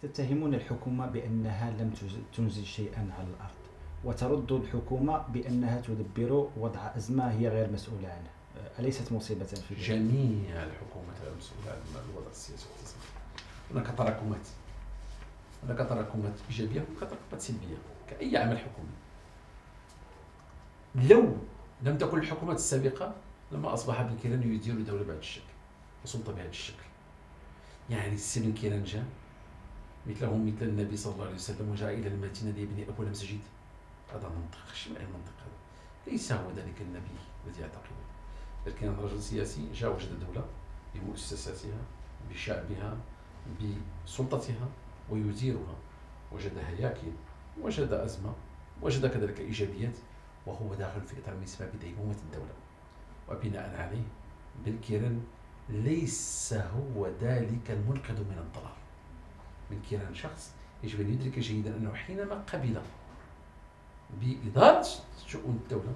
تتهمون الحكومة بأنها لم تنجز شيئا على الأرض، وترد الحكومة بأنها تدبر وضع أزمة هي غير مسؤولة عنه. أليست مصيبة في ذلك؟ جميع الحكومات غير مسؤولة عن الوضع السياسي والاقتصادي. هناك تراكمات إيجابية وتراكمات سلبية كأي عمل حكومي. لو لم تكن الحكومات السابقة لما أصبح بن كيران يدير دولة بهذا الشكل وسلطة بهذا الشكل. يعني السي بن كيران جاء مثلهم مثل النبي صلى الله عليه وسلم وجاء إلى المدينة ليبني أول مسجد. هذا منطق، شمال المنطق هذا ليس هو ذلك النبي الذي يعتقده، بل كان رجل سياسي جاء وجد دولة بمؤسساتها بشعبها بسلطتها ويديرها، وجد هياكل، وجد أزمة، وجد كذلك إيجابيات، وهو داخل في إطار ما يسمى بديمومة الدولة. وبناء عليه بن كيران ليس هو ذلك المنقذ من الضلال. بن كيران شخص يجب أن يدرك جيدا أنه حينما قبل بإدارة شؤون الدولة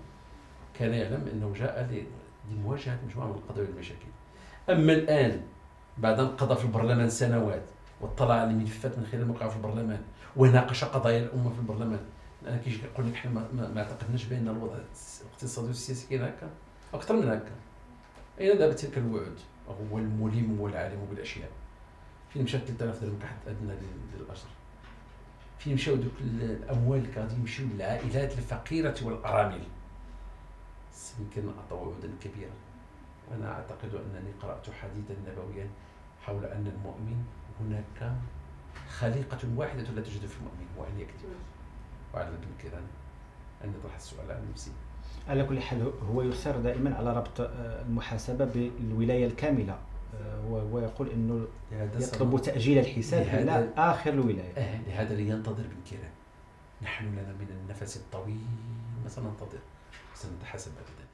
كان يعلم أنه جاء لمواجهة مجموعة من القضايا والمشاكل. أما الآن بعد أن قضى في البرلمان سنوات واطلع على الملفات من خلال موقعه في البرلمان وناقش قضايا الأمة في البرلمان، أنا كيجي يقول لك حنا ما اعتقدناش بأن الوضع الاقتصادي والسياسي كاين هكا أكثر من هكا. أين ذهبت تلك الوعود؟ هو الملم والعالم بالأشياء. فين مشات 3000 درهم كحد أدنى للأجر؟ فين مشاو دوك الأموال اللي غادي يمشيو للعائلات الفقيرة والأرامل؟ يمكن أعطوا وعودا كبيرة. وأنا أعتقد أنني قرأت حديثا نبويا حول أن المؤمن هناك خليقة واحدة لا توجد في المؤمن وأن يكذب. وعلى ابن كيران أن يطرح السؤال عن نفسه. على كل حال هو يصر دائما على ربط المحاسبة بالولاية الكاملة، ويقول أنه يطلب تأجيل الحساب إلى آخر الولاية. لهذا لينتظر بن كيران. نحن لنا من النفس الطويل ما سننتظر، سنتحاسب بعد ذلك.